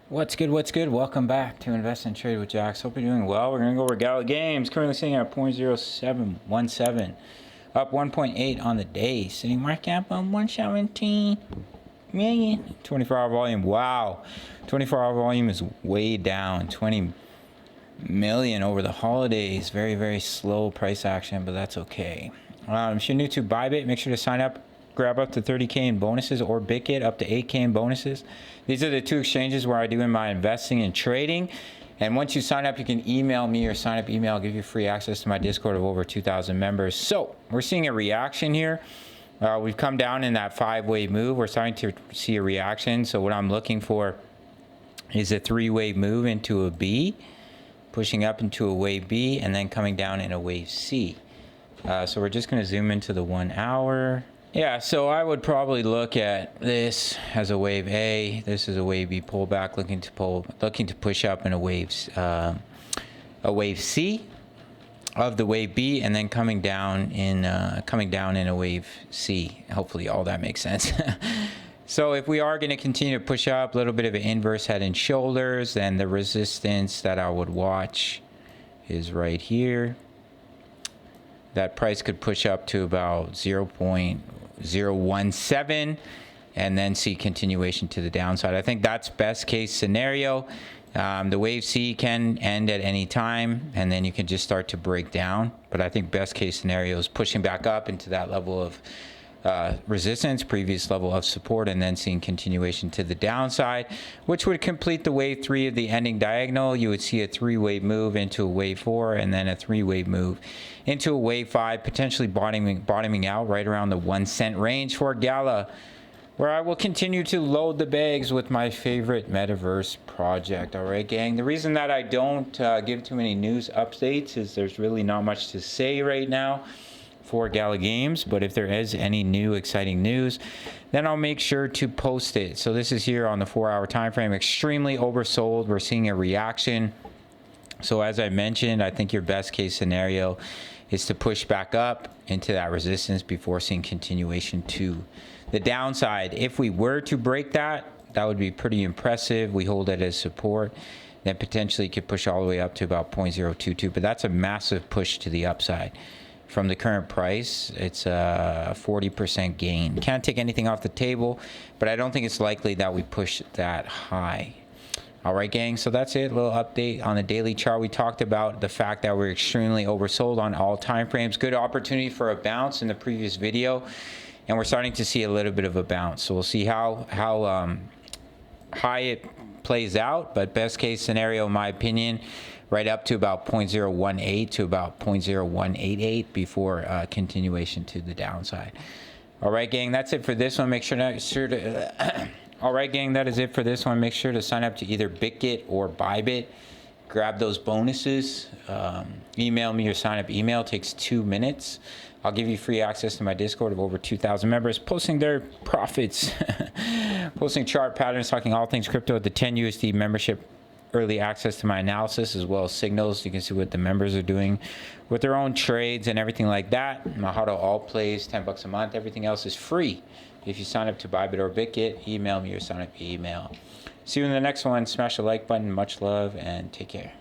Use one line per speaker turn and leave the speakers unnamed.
What's good? What's good? Welcome back to Invest and Trade with Jax. Hope you're doing well. We're going to go over Gala Games. Currently sitting at 0.0717. Up 1.8 on the day. Sitting market cap on 117 million. 24-hour volume. Wow. 24-hour volume is way down. 20 million over the holidays. Very, very slow price action, but that's okay. If you're new to Bybit, make sure to sign up. Grab up to 30K in bonuses, or Bitget up to 8K in bonuses. These are the two exchanges where I do in my investing and trading. And once you sign up, you can email me or sign up email. I'll give you free access to my Discord of over 2,000 members. So we're seeing a reaction here. We've come down in that 5-wave move. We're starting to see a reaction. So what I'm looking for is a 3-wave move into a B, pushing up into a wave B, and then coming down in a wave C. So we're just going to zoom into the 1 hour. Yeah, so I would probably look at this as a wave A. This is a wave B pullback, looking to push up in a wave C of the wave B, and then coming down in a wave C. Hopefully, all that makes sense. So if we are going to continue to push up, a little bit of an inverse head and shoulders, then the resistance that I would watch is right here. That price could push up to about 0.017 and then see continuation to the downside. I think that's best case scenario. The wave C can end at any time, and then you can just start to break down. But I think best case scenario is pushing back up into that level of resistance, previous level of support, and then seeing continuation to the downside, which would complete the wave 3 of the ending diagonal. You would see a 3-wave move into a wave 4, and then a 3-wave move into a wave 5, potentially bottoming out right around the 1 cent range for Gala, where I will continue to load the bags with my favorite metaverse project. All right, gang. The reason that I don't give too many news updates is there's really not much to say right now for Gala Games, but if there is any new exciting news, then I'll make sure to post it. So this is here on the 4-hour time frame, extremely oversold. We're seeing a reaction. So as I mentioned, I think your best case scenario is to push back up into that resistance before seeing continuation to the downside. If we were to break that, that would be pretty impressive. We hold it as support. Then potentially could push all the way up to about 0.022, but that's a massive push to the upside. From the current price, it's a 40% gain. Can't take anything off the table, but I don't think it's likely that we push that high. All right, gang, so that's it. A little update on the daily chart. We talked about the fact that we're extremely oversold on all time frames. Good opportunity for a bounce in the previous video, and we're starting to see a little bit of a bounce. So we'll see how high it plays out, but best case scenario, in my opinion, right up to about 0.018 to about 0.0188 before continuation to the downside. All right, gang, that's it for this one. Make sure to all right, gang, that is it for this one. Make sure to sign up to either Bitget or Bybit. Grab those bonuses. Email me your sign up email. It takes 2 minutes. I'll give you free access to my Discord of over 2,000 members, posting their profits, posting chart patterns, talking all things crypto at the 10 USD membership, early access to my analysis, as well as signals. You can see what the members are doing with their own trades and everything like that. My how to all plays, 10 bucks a month. Everything else is free. If you sign up to Bybit or Bitget, email me your sign up email. See you in the next one. Smash the like button. Much love and take care.